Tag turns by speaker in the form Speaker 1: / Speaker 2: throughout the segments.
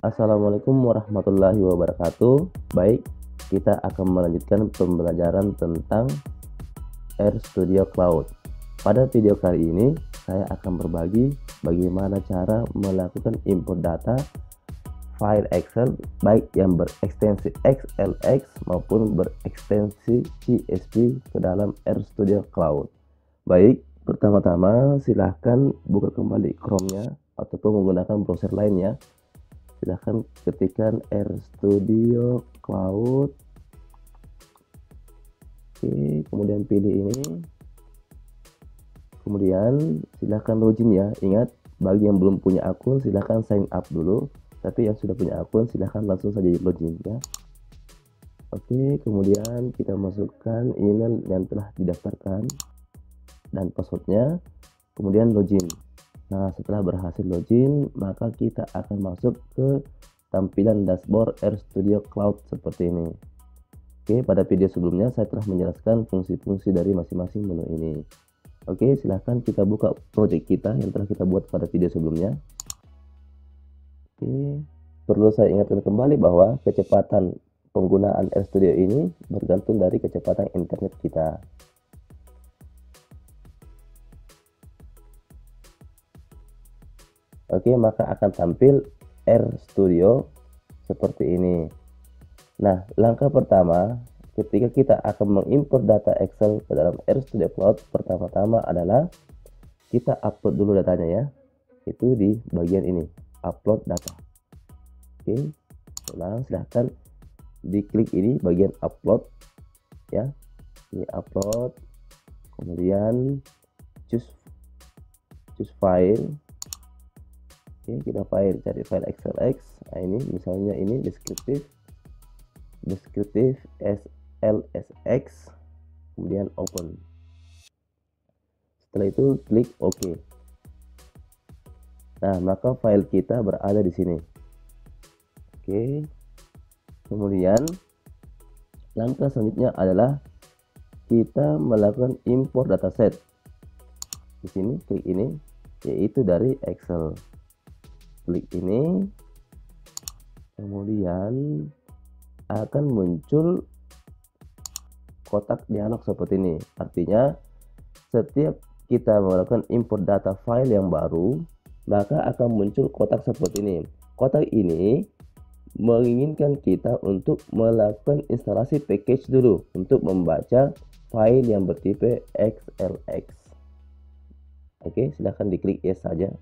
Speaker 1: Assalamualaikum warahmatullahi wabarakatuh. Baik, kita akan melanjutkan pembelajaran tentang RStudio Cloud. Pada video kali ini, saya akan berbagi bagaimana cara melakukan import data file Excel baik yang berekstensi XLX maupun berekstensi CSV ke dalam RStudio Cloud. Baik, pertama-tama silahkan buka kembali Chrome-nya ataupun menggunakan browser lainnya. Silahkan ketikkan RStudio Cloud. Oke, kemudian pilih ini. Kemudian silahkan login ya. Ingat, bagi yang belum punya akun silahkan sign up dulu. Tapi yang sudah punya akun silahkan langsung saja login ya. Oke, kemudian kita masukkan email yang telah didaftarkan dan passwordnya. Kemudian login. Nah, setelah berhasil login, maka kita akan masuk ke tampilan dashboard RStudio Cloud seperti ini. Oke, pada video sebelumnya saya telah menjelaskan fungsi-fungsi dari masing-masing menu ini. Oke, silahkan kita buka project kita yang telah kita buat pada video sebelumnya. Oke, perlu saya ingatkan kembali bahwa kecepatan penggunaan RStudio ini bergantung dari kecepatan internet kita. Oke, maka akan tampil RStudio seperti ini. Nah, langkah pertama ketika kita akan mengimport data Excel ke dalam RStudio Cloud, pertama-tama adalah kita upload dulu datanya ya. Itu di bagian ini, upload data. Oke, ulang, silahkan diklik ini bagian upload ya. Ini upload, kemudian choose file. Oke, kita cari file XLX. Nah, ini misalnya ini deskriptif SLSX, kemudian open. Setelah itu klik OK. Nah, maka file kita berada di sini. Oke. Kemudian langkah selanjutnya adalah kita melakukan import dataset. Di sini klik ini, yaitu dari Excel. Klik ini, kemudian akan muncul kotak dialog seperti ini. Artinya setiap kita melakukan import data file yang baru, maka akan muncul kotak seperti ini. Kotak ini menginginkan kita untuk melakukan instalasi package dulu untuk membaca file yang bertipe XLX. Oke, silahkan diklik yes saja.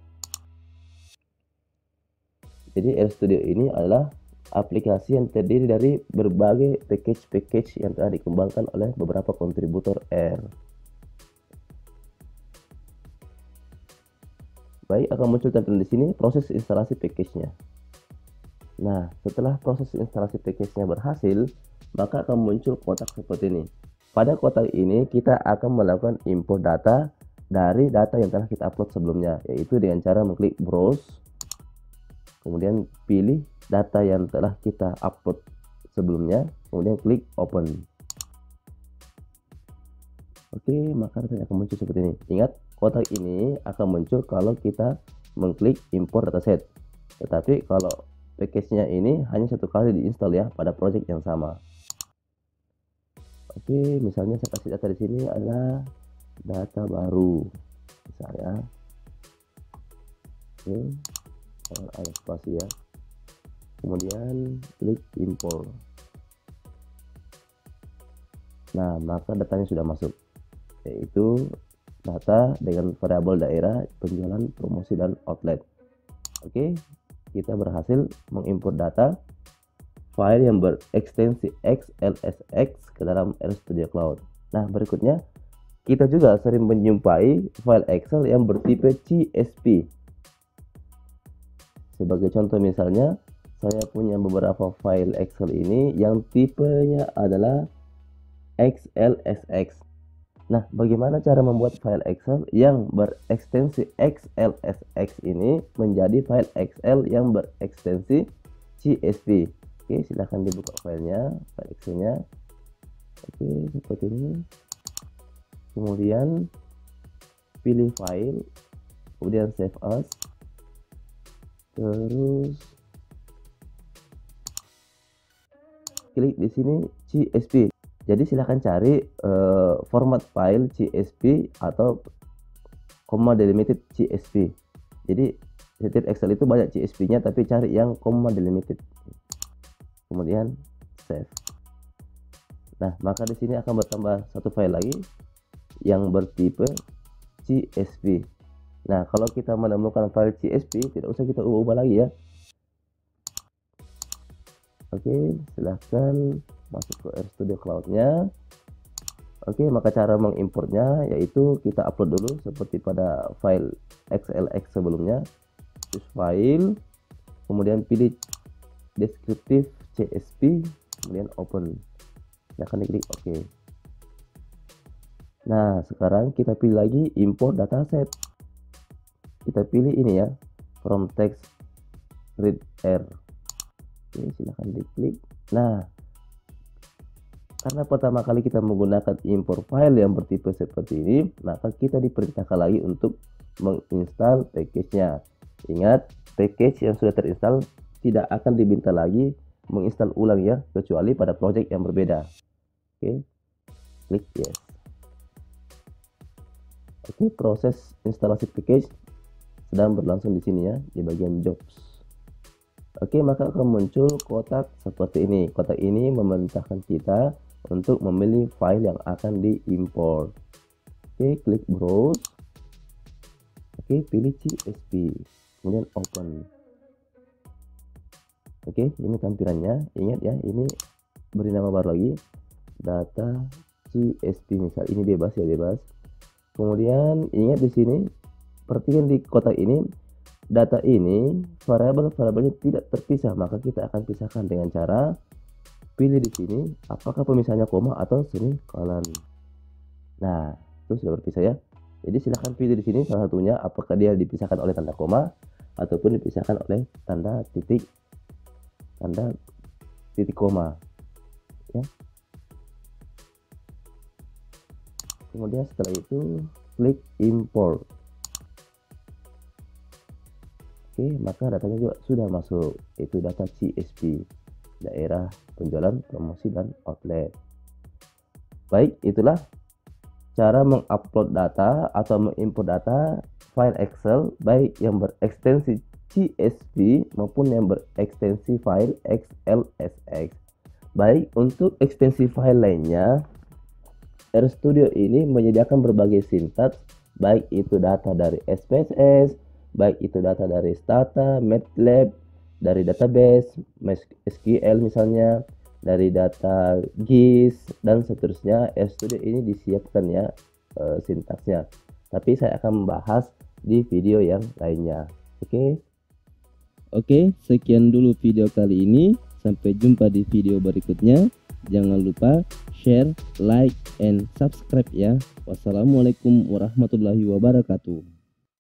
Speaker 1: Jadi RStudio ini adalah aplikasi yang terdiri dari berbagai package yang telah dikembangkan oleh beberapa kontributor R. Baik, akan muncul tampilan di sini proses instalasi package-nya. Nah, setelah proses instalasi package-nya berhasil, maka akan muncul kotak seperti ini. Pada kotak ini kita akan melakukan import data dari data yang telah kita upload sebelumnya, yaitu dengan cara mengklik browse. Kemudian pilih data yang telah kita upload sebelumnya, kemudian klik open. Oke, maka datanya akan muncul seperti ini. Ingat, kotak ini akan muncul kalau kita mengklik import dataset. Tetapi kalau package-nya ini hanya satu kali diinstal ya pada project yang sama. Oke, misalnya saya kasih data di sini adalah data baru, misalnya. Oke. Ada spasi ya, kemudian klik import. Nah, maka datanya sudah masuk, yaitu data dengan variabel daerah, penjualan, promosi, dan outlet. Oke, kita berhasil mengimport data file yang berekstensi XLSX ke dalam RStudio Cloud. Nah, berikutnya kita juga sering menjumpai file Excel yang bertipe CSV. Sebagai contoh misalnya, saya punya beberapa file Excel ini yang tipenya adalah XLSX. Nah, bagaimana cara membuat file Excel yang berekstensi XLSX ini menjadi file Excel yang berekstensi CSV? Oke, silahkan dibuka filenya, file Excelnya. Oke, seperti ini. Kemudian pilih file, kemudian save as. Terus klik di sini CSV. Jadi silahkan cari format file CSV atau comma delimited CSV. Jadi setiap Excel itu banyak CSV-nya, tapi cari yang comma delimited. Kemudian save. Nah, maka di sini akan bertambah satu file lagi yang bertipe CSV. Nah, kalau kita menemukan file CSV, tidak usah kita ubah-ubah lagi ya. Oke, silahkan masuk ke RStudio Cloud-nya. Oke, maka cara mengimportnya yaitu kita upload dulu seperti pada file XLX sebelumnya. Choose file, kemudian pilih deskriptif CSV, kemudian open. Silahkan diklik OK. Nah, sekarang kita pilih lagi import dataset. Kita pilih ini ya, from text read R. Oke, silahkan diklik. Nah, karena pertama kali kita menggunakan import file yang bertipe seperti ini, maka kita diperintahkan lagi untuk menginstal package-nya. Ingat, package yang sudah terinstall tidak akan diminta lagi menginstal ulang ya, kecuali pada project yang berbeda. Oke, klik yes. Oke, proses instalasi package sedang berlangsung di sini ya, di bagian jobs. Oke, maka akan muncul kotak seperti ini. Kotak ini memerintahkan kita untuk memilih file yang akan diimport. Oke, klik browse. Oke, pilih CSV, kemudian open. Oke, ini tampilannya. Ingat ya, ini beri nama baru lagi, data CSV misal. Ini bebas ya, bebas. Kemudian ingat di sini, perhatikan di kotak ini, data ini variabelnya tidak terpisah, maka kita akan pisahkan dengan cara pilih di sini apakah pemisahnya koma atau semikolon. Nah, itu sudah berpisah ya. Jadi silahkan pilih di sini salah satunya, apakah dia dipisahkan oleh tanda koma ataupun dipisahkan oleh tanda titik koma ya. Kemudian setelah itu klik import. Oke, maka datanya juga sudah masuk, itu data CSV, daerah penjualan, promosi, dan outlet. Baik, itulah cara mengupload data atau mengimport data file Excel, baik yang berekstensi CSV maupun yang berekstensi file XLSX. Baik, untuk ekstensi file lainnya, RStudio ini menyediakan berbagai sintaks, baik itu data dari SPSS, baik itu data dari Stata, MATLAB, dari database, MySQL misalnya, dari data GIS, dan seterusnya. RStudio ini disiapkan ya sintaksnya. Tapi saya akan membahas di video yang lainnya. Oke, sekian dulu video kali ini. Sampai jumpa di video berikutnya. Jangan lupa share, like, and subscribe ya. Wassalamualaikum warahmatullahi wabarakatuh.